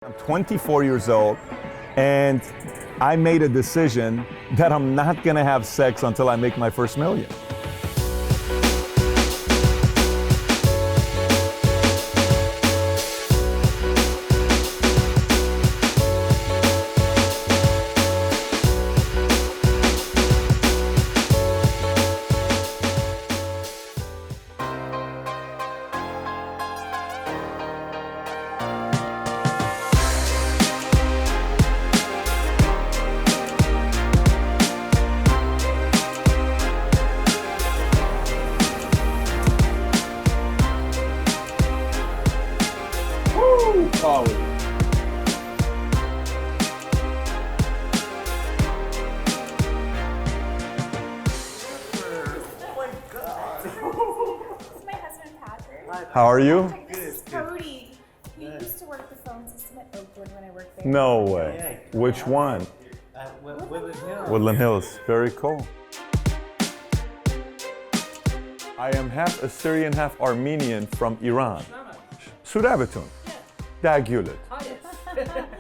I'm 24 years old, and I made a decision that I'm not gonna have sex until I make my first million. College. My husband Patrick. How are you? This is Cody. We used to work the phone system at Oakland when I worked there. No way. Which one? Woodland Hills. Very cool. I am half Assyrian, half Armenian from Iran. Surabatun. Dagulet.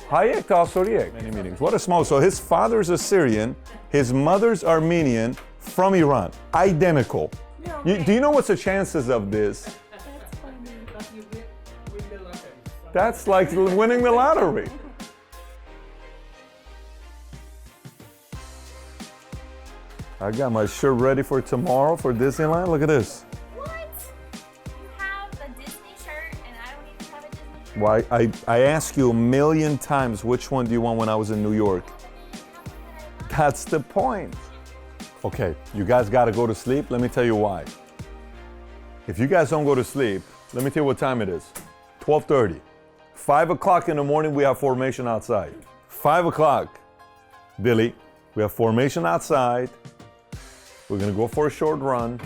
Hayek Tasoriek. Many meetings. What a small. So his father's Assyrian, his mother's Armenian from Iran. Identical. Do you know what's the chances of this? That's like winning the lottery. I got my shirt ready for tomorrow for Disneyland. Look at this. What? You have a Disney shirt and I don't even have a Disney shirt? Why? I asked you a million times which one do you want when I was in New York. That's the point. Okay, you guys got to go to sleep. Let me tell you why. If you guys don't go to sleep, let me tell you what time it is. 12:30. 5 o'clock in the morning, we have formation outside. 5 o'clock, Billy, we have formation outside. We're gonna go for a short run.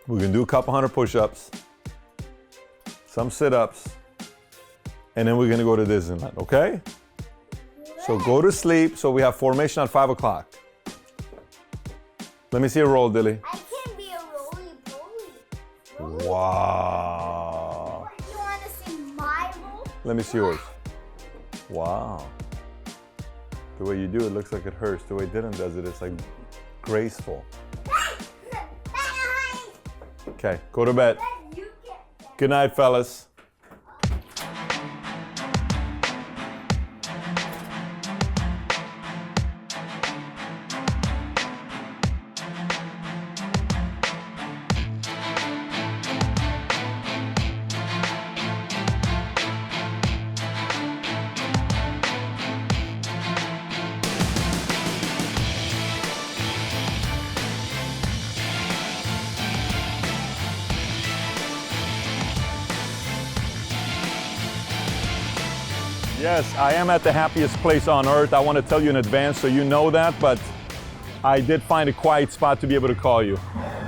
We're gonna do a couple hundred push-ups, some sit-ups, and then we're gonna go to Disneyland, okay? So go to sleep, so we have formation at 5 o'clock. Let me see a roll, Dilly. I can be a roly-poly. Wow. You want to see my roll? Let me see yours. Wow. The way you do it looks like it hurts. The way Dylan does it, it's like graceful. Okay, go to bed. Good night, fellas. Yes, I am at the happiest place on earth. I want to tell you in advance so you know that, but I did find a quiet spot to be able to call you.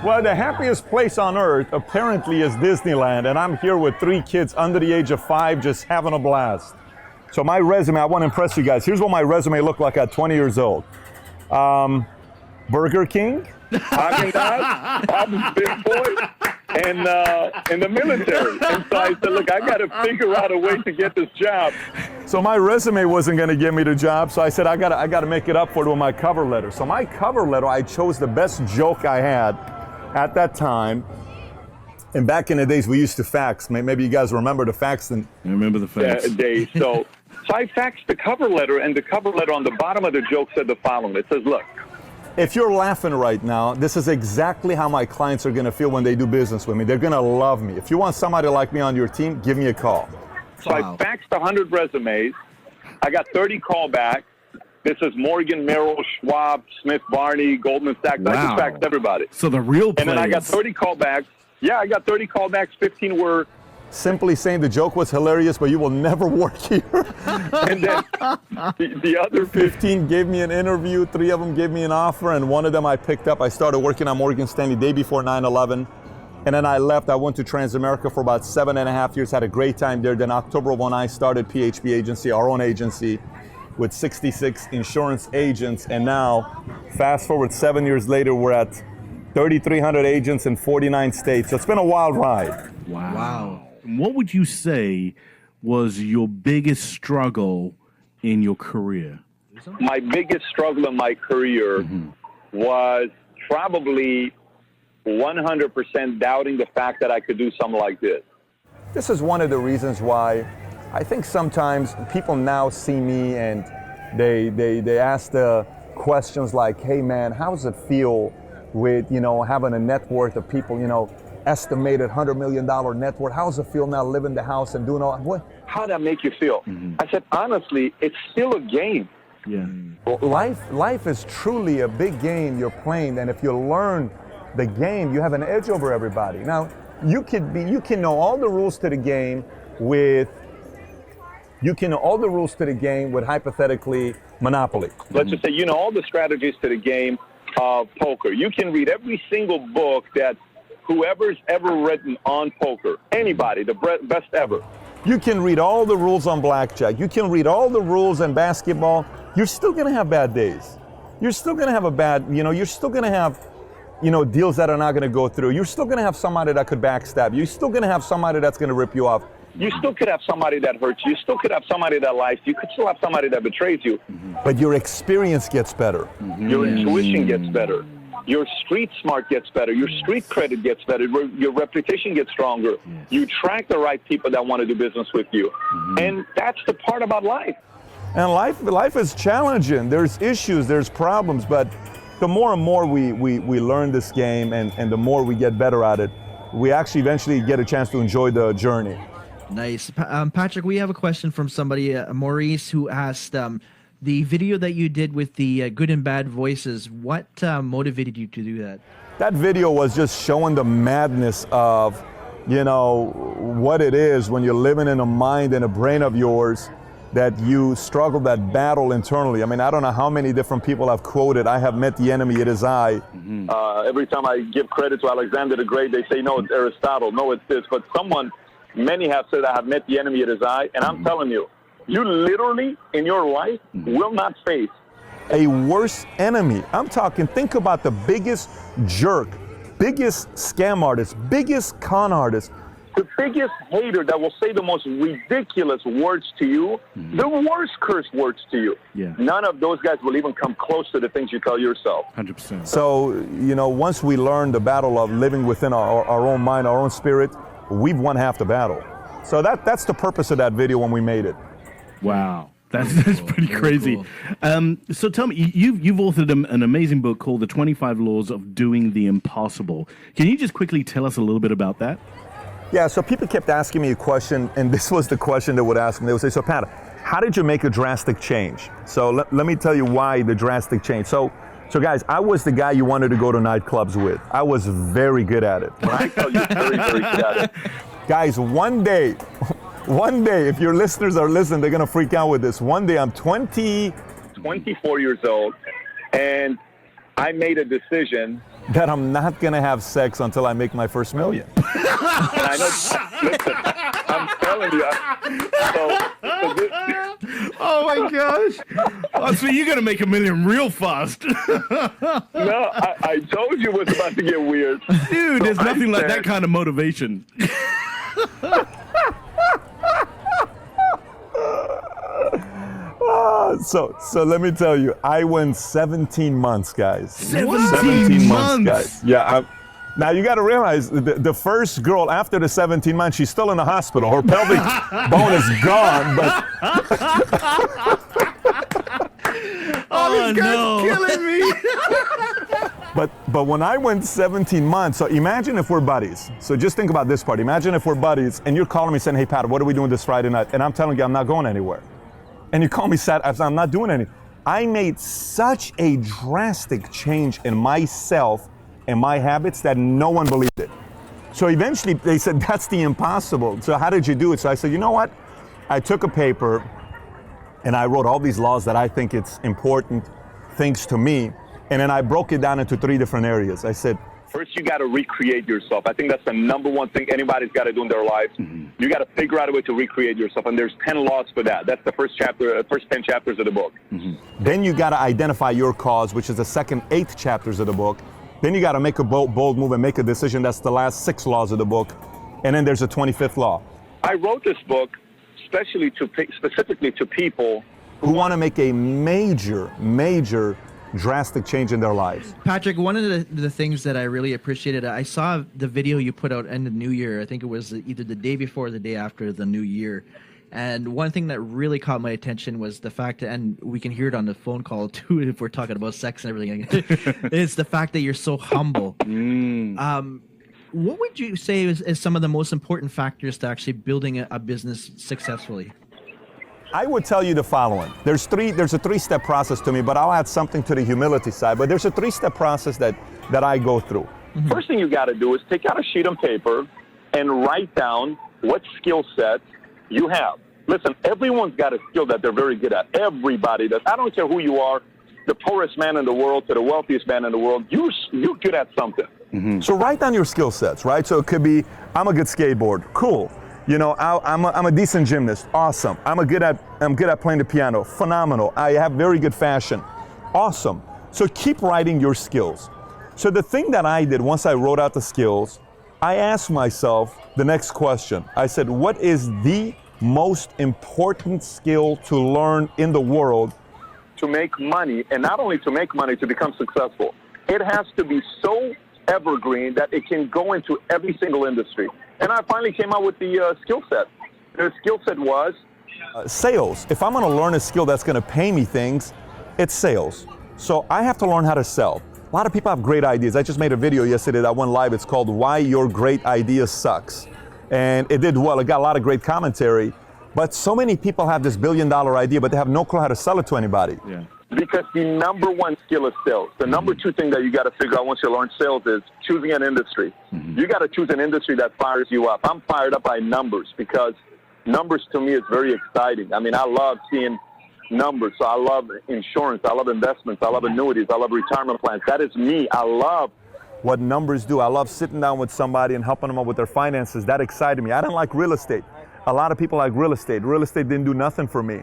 Well, the happiest place on earth apparently is Disneyland, and I'm here with 3 kids under the age of 5 just having a blast. So my resume, I want to impress you guys. Here's what my resume looked like at 20 years old. Burger King, Haagen-Dazs, I was a big boy, and in the military. And so I said, look, I got to figure out a way to get this job. So my resume wasn't going to get me the job, so I said, I got to make it up for it with my cover letter. So my cover letter, I chose the best joke I had at that time. And back in the days, we used to fax. Maybe you guys remember the fax. I remember the fax. Days. So I faxed the cover letter, and the cover letter on the bottom of the joke said the following. It says, look, if you're laughing right now, this is exactly how my clients are going to feel when they do business with me. They're going to love me. If you want somebody like me on your team, give me a call. So I faxed 100 resumes. I got 30 callbacks. This is Morgan, Merrill, Schwab, Smith, Barney, Goldman Sachs. Wow. I just faxed everybody. So the real players. And then I got 30 callbacks. Yeah, I got 30 callbacks. 15 were simply saying the joke was hilarious, but you will never work here. And then the other 15 gave me an interview, 3 of them gave me an offer, and 1 of them I picked up. I started working at Morgan Stanley day before 9/11. And then I left. I went to Transamerica for about 7.5 years, had a great time there. Then October 1, I started PHP Agency, our own agency, with 66 insurance agents. And now, fast forward 7 years later, we're at 3,300 agents in 49 states. So it's been a wild ride. Wow. What would you say was your biggest struggle in your career? My biggest struggle in my career was probably 100% doubting the fact that I could do something like this. This is one of the reasons why I think sometimes people now see me and they ask the questions like, hey man, how does it feel with, having a net worth of people, estimated $100 million net worth? How does it feel now living in the house and doing all what? How did that make you feel? I said, honestly, it's still a game. Yeah. Well, life is truly a big game you're playing, and if you learn the game, you have an edge over everybody. Now, you can know all the rules to the game with hypothetically Monopoly. Let's just say you know all the strategies to the game of poker. You can read every single book that whoever's ever written on poker, anybody, the best ever. You can read all the rules on blackjack. You can read all the rules on basketball. You're still going to have bad days. You're still going to have you're still going to have, deals that are not going to go through. You're still going to have somebody that could backstab you. You're still going to have somebody that's going to rip you off. You still could have somebody that hurts you. You still could have somebody that lies. You could still have somebody that betrays you. But your experience gets better. Your intuition gets better. Your street smart gets better. Your street credit gets better. Your reputation gets stronger. You attract the right people that want to do business with you. And that's the part about life. And life is challenging. There's issues, there's problems, but the more and more we learn this game and the more we get better at it, we actually eventually get a chance to enjoy the journey. Nice. Patrick, we have a question from somebody, Maurice, who asked, the video that you did with the good and bad voices, what motivated you to do that? That video was just showing the madness of, what it is when you're living in a mind and a brain of yours that you struggle that battle internally. I mean, I don't know how many different people have quoted, I have met the enemy, it is I. Every time I give credit to Alexander the Great, they say, no, it's Aristotle, no, it's this. But many have said, I have met the enemy, it is I. And I'm telling you, you literally, in your life, will not face a worse enemy. I'm talking, think about the biggest jerk, biggest scam artist, biggest con artist. The biggest hater that will say the most ridiculous words to you, the worst curse words to you. Yeah. None of those guys will even come close to the things you tell yourself. 100%. So, once we learn the battle of living within our own mind, our own spirit, we've won half the battle. So that's the purpose of that video when we made it. Wow. That's pretty crazy. Cool. So tell me, you've authored an amazing book called The 25 Laws of Doing the Impossible. Can you just quickly tell us a little bit about that? Yeah, so people kept asking me a question, and this was the question they would ask me. They would say, so Pat, how did you make a drastic change? So let me tell you why the drastic change. So guys, I was the guy you wanted to go to nightclubs with. I was very good at it. I tell you, very, very good at it. Guys, one day, if your listeners are listening, they're gonna freak out with this. One day, I'm 24 years old, and I made a decision that I'm not gonna have sex until I make my first million. And I know, listen, I'm telling you. Oh my gosh. Oh, so you're going to make $1 million real fast. No, I told you it was about to get weird. Dude, there's nothing like that kind of motivation. So let me tell you, I went 17 months, guys. 17 months, guys. Yeah. Now you got to realize the first girl after the 17 months, she's still in the hospital. Her pelvic bone is gone, but oh, this guy's killing me. But when I went 17 months, so imagine if we're buddies. So just think about this part. Imagine if we're buddies and you're calling me saying, hey Pat, what are we doing this Friday night? And I'm telling you, I'm not going anywhere. And you call me Saturday, I'm not doing anything. I made such a drastic change in myself and my habits that no one believed it. So eventually they said, that's the impossible. So how did you do it? So I said, you know what? I took a paper and I wrote all these laws that I think it's important things to me. And then I broke it down into 3 different areas. I said, first, you got to recreate yourself. I think that's the number one thing anybody's got to do in their lives. You got to figure out a way to recreate yourself. And there's 10 laws for that. That's the first 10 chapters of the book. Then you got to identify your cause, which is the second 8 chapters of the book. Then you got to make a bold move and make a decision. That's the last 6 laws of the book. And then there's a 25th law. I wrote this book especially specifically to people who want to make a major drastic change in their lives. Patrick, one of the things that I really appreciated, I saw the video you put out end of New Year. I think it was either the day before or the day after the New Year. And one thing that really caught my attention was the fact, and we can hear it on the phone call too if we're talking about sex and everything, it's the fact that you're so humble. What would you say is some of the most important factors to actually building a business successfully? I would tell you the following. There's a three-step process to me, but I'll add something to the humility side. But there's a three-step process that I go through. First thing you got to do is take out a sheet of paper and write down what skill sets you have. Listen, everyone's got a skill that they're very good at. Everybody does. I don't care who you are, the poorest man in the world to the wealthiest man in the world. You're good at something. So write down your skill sets, right? So it could be, I'm a good skateboarder. Cool. You know, I'm a decent gymnast. Awesome. I'm good at playing the piano. Phenomenal. I have very good fashion. Awesome. So keep writing your skills. So the thing that I did once I wrote out the skills, I asked myself the next question. I said, what is the most important skill to learn in the world? To make money, and not only to make money, to become successful. It has to be so evergreen that it can go into every single industry. And I finally came out with the skill set. The skill set was sales. If I'm going to learn a skill that's going to pay me things, it's sales. So I have to learn how to sell. A lot of people have great ideas. I just made a video yesterday that went live. It's called Why Your Great Idea Sucks. And it did well. It got a lot of great commentary. But so many people have this $1 billion idea, but they have no clue how to sell it to anybody. Yeah. Because the number one skill is sales. The number two thing that you got to figure out once you learn sales is choosing an industry. You got to choose an industry that fires you up. I'm fired up by numbers because numbers to me is very exciting. I mean, I love seeing numbers. So I love insurance. I love investments. I love annuities. I love retirement plans. That is me. I love what numbers do. I love sitting down with somebody and helping them out with their finances. That excited me. I didn't like real estate. A lot of people like real estate. Real estate didn't do nothing for me.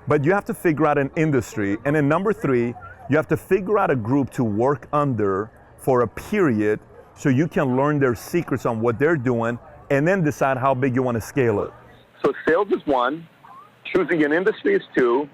But you have to figure out an industry. And then number three, you have to figure out a group to work under for a period so you can learn their secrets on what they're doing and then decide how big you want to scale it. So sales is one, choosing an industry is two,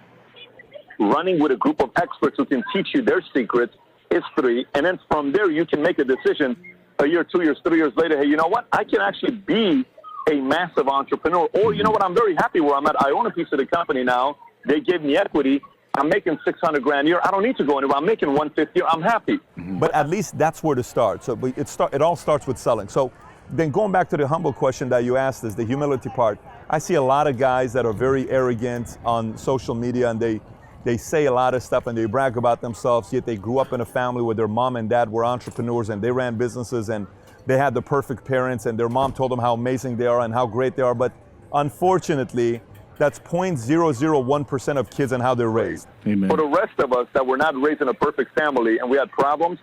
running with a group of experts who can teach you their secrets is three, and then from there you can make a decision a year, 2 years, 3 years later, hey, you know what? I can actually be a massive entrepreneur. Or, you know what? I'm very happy where I'm at. I own a piece of the company now. They gave me equity. I'm making $600,000 a year. I don't need to go anywhere. I'm making $150. I'm happy. But at least that's where to start. So it all starts with selling. So then going back to the humble question that you asked is the humility part. I see a lot of guys that are very arrogant on social media and they say a lot of stuff and they brag about themselves, yet they grew up in a family where their mom and dad were entrepreneurs and they ran businesses and they had the perfect parents and their mom told them how amazing they are and how great they are. But unfortunately, that's 0.001% of kids and how they're raised. Amen. For the rest of us that were not raised in a perfect family and we had problems,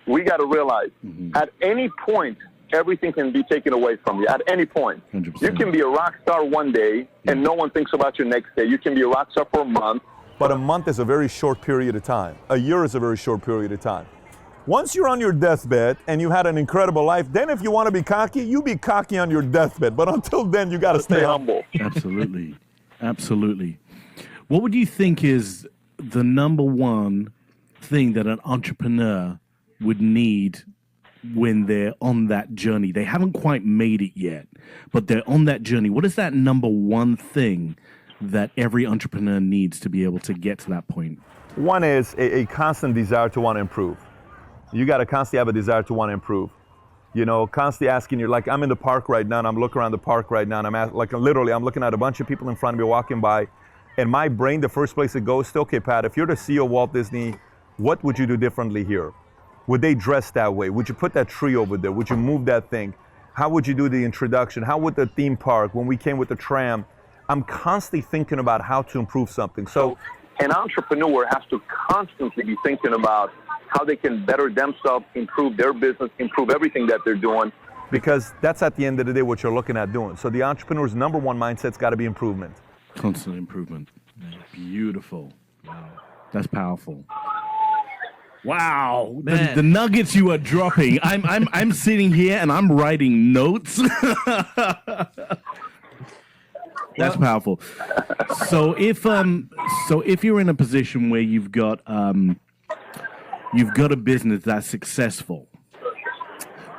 we got to realize at any point, everything can be taken away from you. At any point. 100%. You can be a rock star one day and no one thinks about you next day. You can be a rock star for a month. But a month is a very short period of time. A year is a very short period of time. Once you're on your deathbed and you had an incredible life, then if you want to be cocky, you be cocky on your deathbed. But until then, you got to stay humble. Absolutely. Absolutely. What would you think is the number one thing that an entrepreneur would need when they're on that journey? They haven't quite made it yet, but they're on that journey. What is that number one thing that every entrepreneur needs to be able to get to that point? One is a constant desire to want to improve. You got to constantly have a desire to want to improve. You know, constantly asking you, like I'm in the park right now and I'm looking around the park right now and I'm looking at a bunch of people in front of me walking by, and my brain, the first place it goes to, okay, Pat, if you're the CEO of Walt Disney, what would you do differently here? Would they dress that way? Would you put that tree over there? Would you move that thing? How would you do the introduction? How would the theme park, when we came with the tram? I'm constantly thinking about how to improve something. So an entrepreneur has to constantly be thinking about how they can better themselves, improve their business, improve everything that they're doing. Because that's at the end of the day what you're looking at doing. So the entrepreneur's number one mindset's got to be improvement. Constant improvement. Beautiful. Wow. That's powerful. Wow, the nuggets you are dropping. I'm sitting here and I'm writing notes. That's powerful. So if you're in a position where you've got a business that's successful,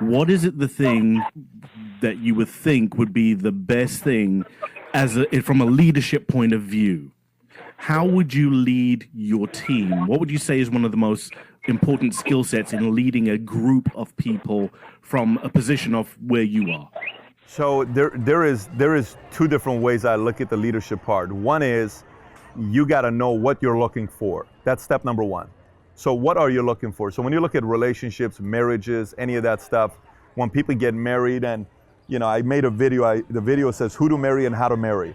what is it the thing that you would think would be the best thing from a leadership point of view? How would you lead your team? What would you say is one of the most important skill sets in leading a group of people from a position of where you are? So there is two different ways I look at the leadership part. One is you got to know what you're looking for. That's step number one. So what are you looking for? So when you look at relationships, marriages, any of that stuff, when people get married, and I made a video, the video says who to marry and how to marry.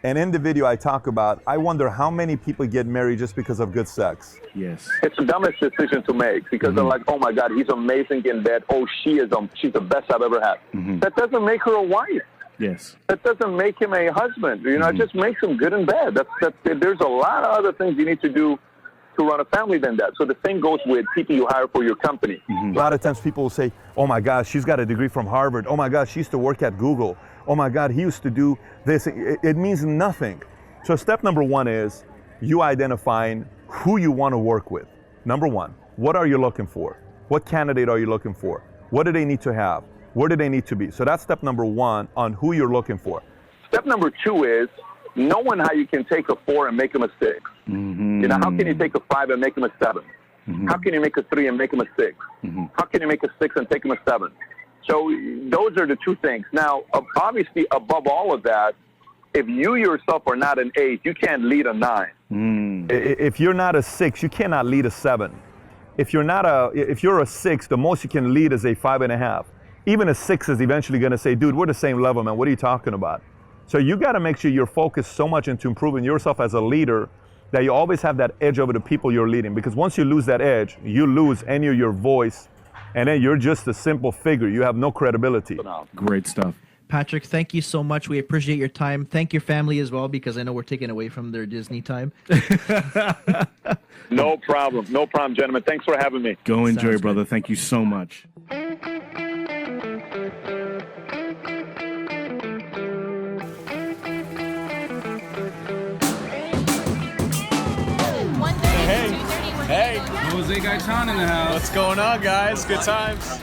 And in the video I talk about, I wonder how many people get married just because of good sex. Yes. It's the dumbest decision to make because they're like, oh my God, he's amazing in bed. Oh, she's the best I've ever had. That doesn't make her a wife. Yes. That doesn't make him a husband. It just makes him good in bed. There's a lot of other things you need to do to run a family than that. So the same goes with people you hire for your company. A lot of times people will say, oh my gosh, she's got a degree from Harvard. Oh my gosh, she used to work at Google. Oh my God, he used to do this. It means nothing. So step number one is you identifying who you want to work with. Number one, what are you looking for? What candidate are you looking for? What do they need to have? Where do they need to be? So that's step number one on who you're looking for. Step number two is knowing how you can take a 4 and make him a 6. How can you take a 5 and make him a 7? How can you make a 3 and make him a 6? How can you make a 6 and take him a 7? So those are the two things. Now, obviously, above all of that, if you yourself are not an 8, you can't lead a 9. If you're not a 6, you cannot lead a 7. If you're a 6, the most you can lead is a 5.5. Even a 6 is eventually going to say, dude, we're the same level, man. What are you talking about? So you got to make sure you're focused so much into improving yourself as a leader that you always have that edge over the people you're leading. Because once you lose that edge, you lose any of your voice, and then you're just a simple figure. You have no credibility. Great stuff. Patrick, thank you so much. We appreciate your time. Thank your family as well, because I know we're taking away from their Disney time. No problem. No problem, gentlemen. Thanks for having me. Go enjoy, Sounds brother. good. Thank you so much. Hey, Jose Gaitan in the house. What's going on, guys? Good times.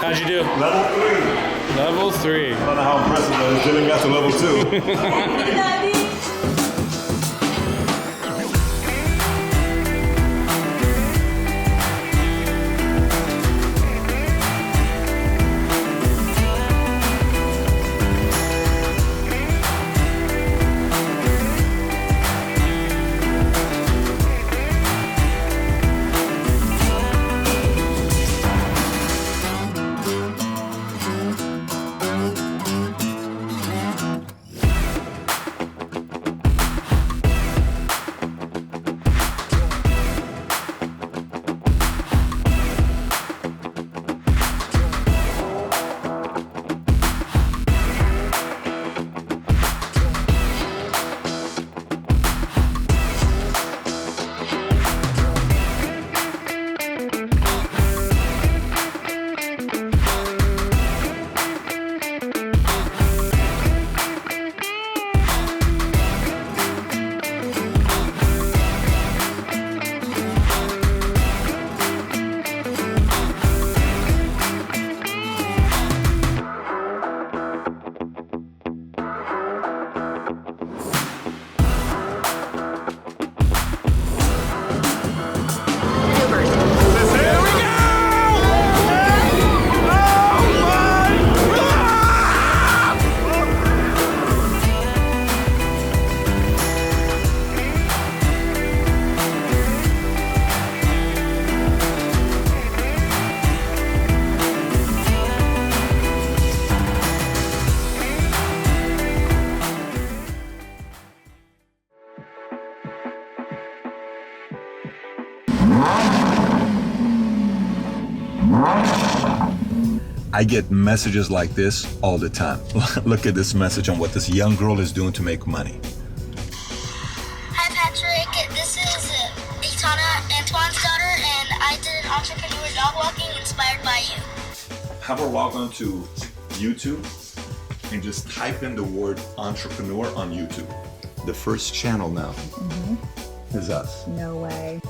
How'd you do? Level 3. Level 3. I don't know how impressive that is. Dylan got to level 2. I get messages like this all the time. Look at this message on what this young girl is doing to make money. Hi Patrick, this is Antoine's daughter, and I did an entrepreneur dog walking inspired by you. Have her log on to YouTube and just type in the word entrepreneur on YouTube. The first channel now is us. No way.